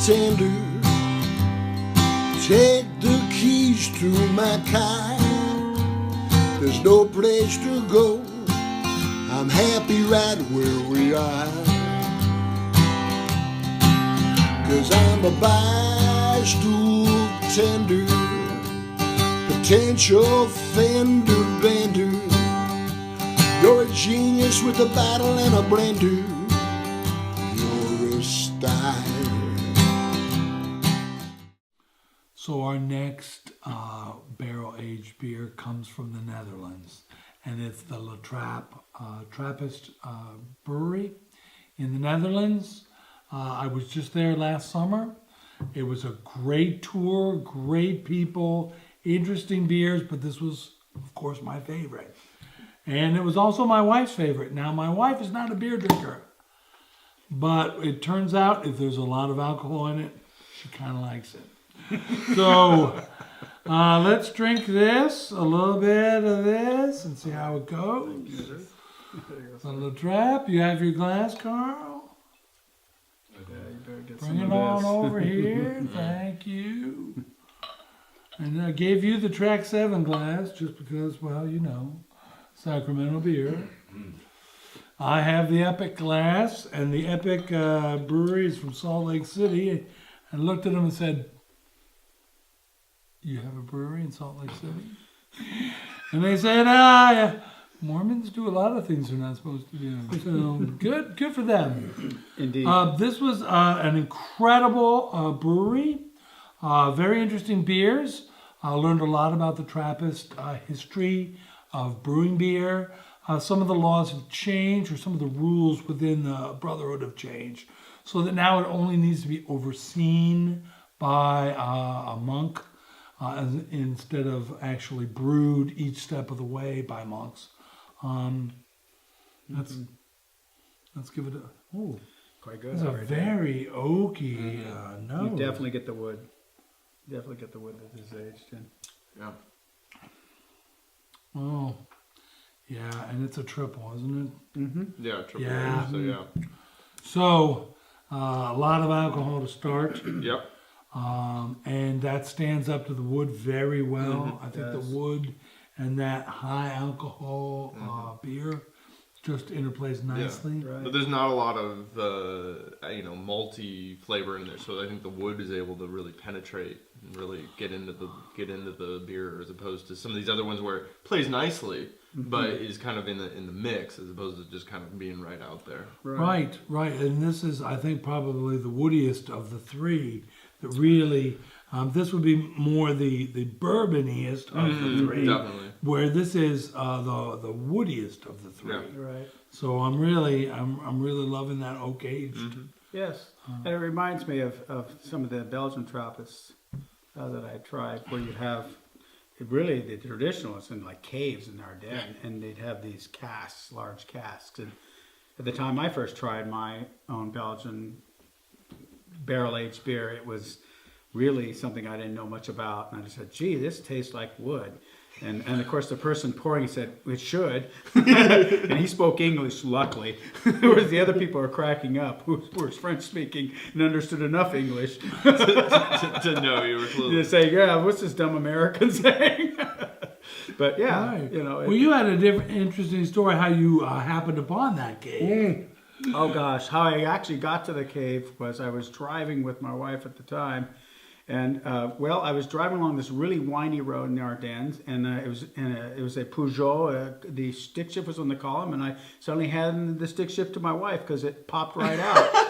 tender. Take the keys to my car. There's no place to go. I'm happy right where we are. 'Cause I'm a BarStoolTender, potential fender bender. You're a genius with a bottle and a blender. You're a star. So our next barrel-aged beer comes from the Netherlands, and it's the La Trappist Brewery in the Netherlands. I was just there last summer. It was a great tour, great people, interesting beers, but this was, of course, my favorite. And it was also my wife's favorite. Now, my wife is not a beer drinker, but it turns out if there's a lot of alcohol in it, she kind of likes it. So let's drink this, a little bit of this, and see how it goes. A little trap. You have your glass, Carl? Bring it on over here. Thank you. And I gave you the Track 7 glass just because, well, you know, Sacramento beer. I have the Epic glass, and the Epic brewery is from Salt Lake City. I looked at them and said, "You have a brewery in Salt Lake City?" And they said, yeah. Mormons do a lot of things they're not supposed to do. So good for them. Indeed. This was an incredible brewery. Very interesting beers. I learned a lot about the Trappist history of brewing beer. Some of the laws have changed, or some of the rules within the Brotherhood have changed, so that now it only needs to be overseen by a monk instead of actually brewed each step of the way by monks. Let's give it a quite good. It's a very oaky note. You definitely get the wood. Definitely get the wood that is aged in. Yeah. Oh, yeah, and it's a triple, isn't it? Mm-hmm. Yeah, triple. Yeah. So yeah. So a lot of alcohol to start. Yep. And that stands up to the wood very well. I think Yes. the wood and that high alcohol beer just interplays nicely. Yeah. Right. But there's not a lot of malty flavor in there, so I think the wood is able to really penetrate and really get into the beer, as opposed to some of these other ones where it plays nicely, but is kind of in the mix, as opposed to just kind of being right out there. Right. And this is, I think, probably the woodiest of the three. That really, this would be more the bourboniest of the three. Definitely. Where this is the woodiest of the three. Yeah. Right. So I'm really loving that oak aged. Yes. And it reminds me of some of the Belgian Trappists that I tried, where you have really the traditionalists in like caves in Ardennes, and they'd have these casks, large casks. And at the time I first tried my own Belgian barrel-aged beer, it was really something I didn't know much about, and I just said, "Gee, this tastes like wood." And of course the person pouring said, "It should," and he spoke English, luckily, whereas the other people are cracking up, who were French-speaking and understood enough English to know you were fluent. to say, "Yeah, what's this dumb American saying?" But yeah, Right. you know. Well, you had a interesting story how you happened upon that cave. Oh gosh, how I actually got to the cave was I was driving with my wife at the time, and I was driving along this really windy road in the Ardennes, and it was a Peugeot. The stick shift was on the column, and I suddenly handed the stick shift to my wife because it popped right out,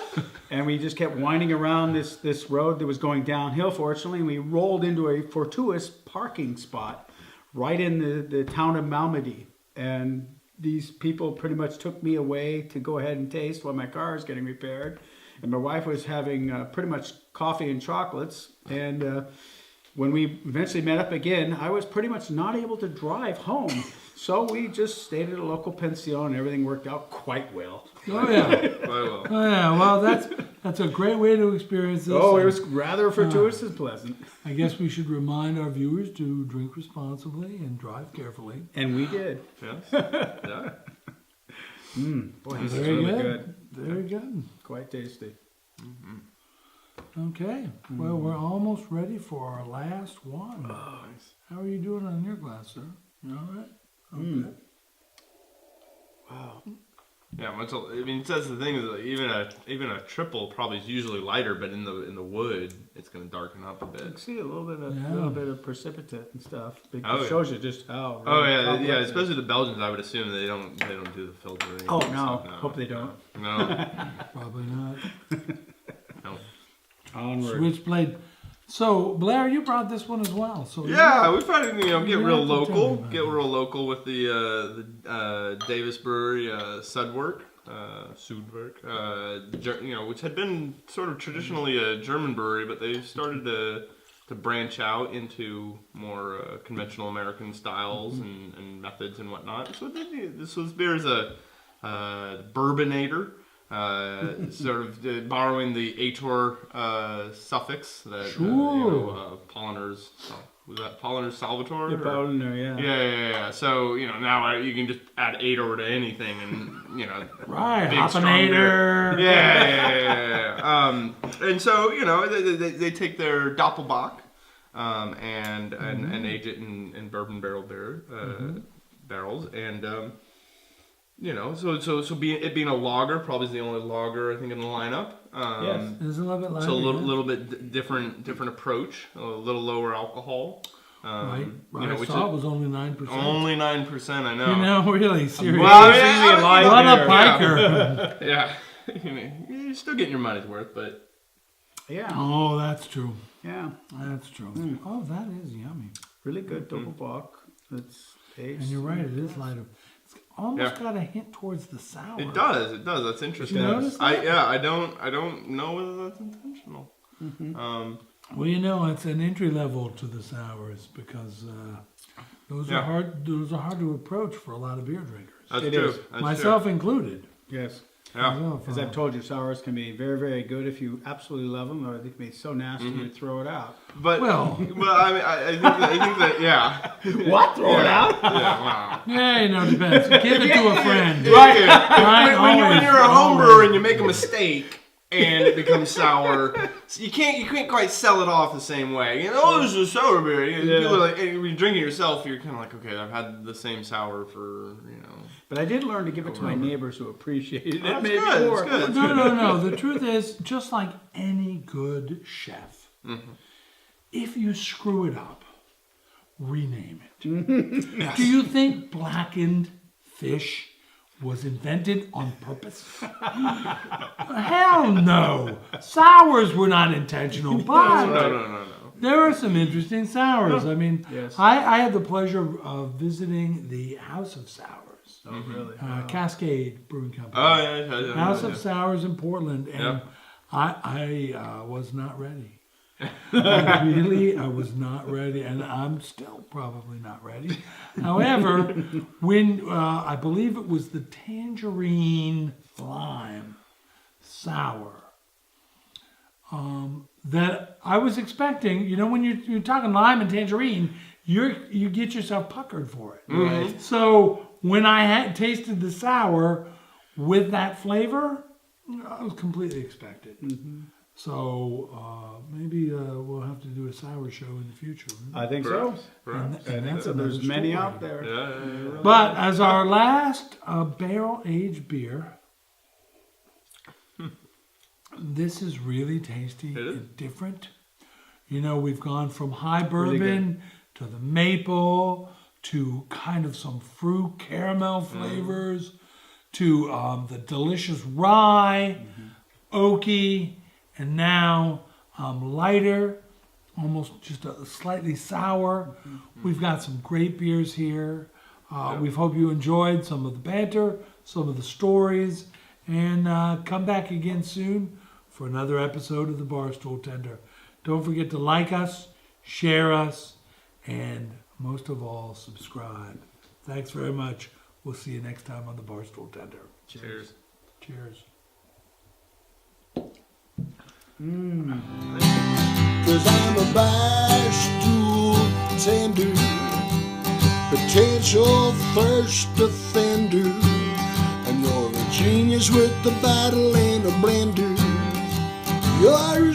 and we just kept winding around this road that was going downhill. Fortunately, and we rolled into a fortuitous parking spot right in the town of Malmedy, and these people pretty much took me away to go ahead and taste while my car was getting repaired. And my wife was having pretty much coffee and chocolates. And when we eventually met up again, I was pretty much not able to drive home. So we just stayed at a local pension, and everything worked out quite well. Oh yeah. Quite well. Oh yeah. Well, that's a great way to experience this. Oh, it was rather fortuitous and pleasant. I guess we should remind our viewers to drink responsibly and drive carefully. And we did. Yes. Yeah. Boy, this is Very really good. good. Very good. Quite tasty. Okay. Well, we're almost ready for our last one. Nice. How are you doing on your glass, sir? You all right? Okay. Wow. Yeah, I mean, that's the thing is like, even a triple probably is usually lighter, but in the wood, it's going to darken up a You bit. can see a little bit of precipitate and stuff. It shows you just how. Oh yeah, complex yeah. it is. Especially the Belgians, I would assume they don't do the filtering. Oh and no! stuff. Hope they don't. No, Probably not. no. Onward. Switchblade. So, Blair, you brought this one as well. So Yeah, we tried to get You real have to tell me local, about get this. real local with the Davis Brewery Sudwerk, which had been sort of traditionally a German brewery, but they started to branch out into more conventional American styles and methods and whatnot. So this beer is a bourbonator. Sort of borrowing the ator suffix that Polliners. Was that Polliners Salvatore? Yeah, or- Pauliner, yeah. Yeah. So now you can just add ator to anything, and Right, big, strong beer. Hoppinator. Yeah. And so they take their Doppelbock and age it in bourbon barrel barrels and. So being a lager, probably is the only lager I think in the lineup. Yes. It's a little bit lighter. So a yeah. little bit different approach, a little lower alcohol. Right. I which saw is it was only 9%. only 9%. I know. Really, seriously. Well, What a piker. Yeah. You're still getting your money's worth, but Yeah. Oh, that's true. Yeah. That's true. Oh, that is yummy. Really good Doppelbock. That's aged. And you're right, it is lighter. It's almost got a hint towards the sour. it does. That's interesting. Did you notice that? I don't know whether that's intentional. Well, it's an entry level to the sours because those are hard. Those are hard to approach for a lot of beer drinkers, That's It true. is. That's myself included. Yes. Yeah. Myself, As I've told you, sours can be very, very good if you absolutely love them, or they can be so nasty you throw it out. But Well. I mean, I think that yeah. What? Throw it out? Yeah, wow. Yeah, depends. Give it to a friend. Right. Right? When you're a home Always. brewer and you make a mistake and it becomes sour, so you can't quite sell it off the same way. This is a sour beer. People are like, hey, when you drink it yourself, you're kind of like, okay, I've had the same sour for. But I did learn to give it to my neighbors who appreciated it. That's maybe good, more. that's good. No. The truth is, just like any good chef, if you screw it up, rename it. Do you think blackened fish was invented on purpose? Hell no. Sours were not intentional, but No. there are some interesting sours. I mean, Yes. I had the pleasure of visiting the House of Sours. Oh, really? Cascade Brewing Company. Oh yeah. House of Sours in Portland, and Yep. I was not ready. I was not ready, and I'm still probably not ready. However, when I believe it was the tangerine lime sour that I was expecting, when you're talking lime and tangerine, you get yourself puckered for it. Right. So when I had tasted the sour with that flavor, I was completely expected. So maybe we'll have to do a sour show in the future. I think so. And that's And another there's many story. out there. Yeah. But as our last barrel-aged beer, this is really tasty It is. and different. We've gone from high bourbon Really to the maple to kind of some fruit caramel flavors to the delicious rye, oaky, and now lighter, almost just a slightly sour. We've got some great beers here. We hope you enjoyed some of the banter, some of the stories, and come back again soon for another episode of the Barstool Tender. Don't forget to like us, share us, and most of all, subscribe. Thanks very much. We'll see you next time on the Barstool Tender. Cheers. Cheers. Cause I'm a barstool tender, potential first offender, and you're a genius with the bottle and a blender. You're a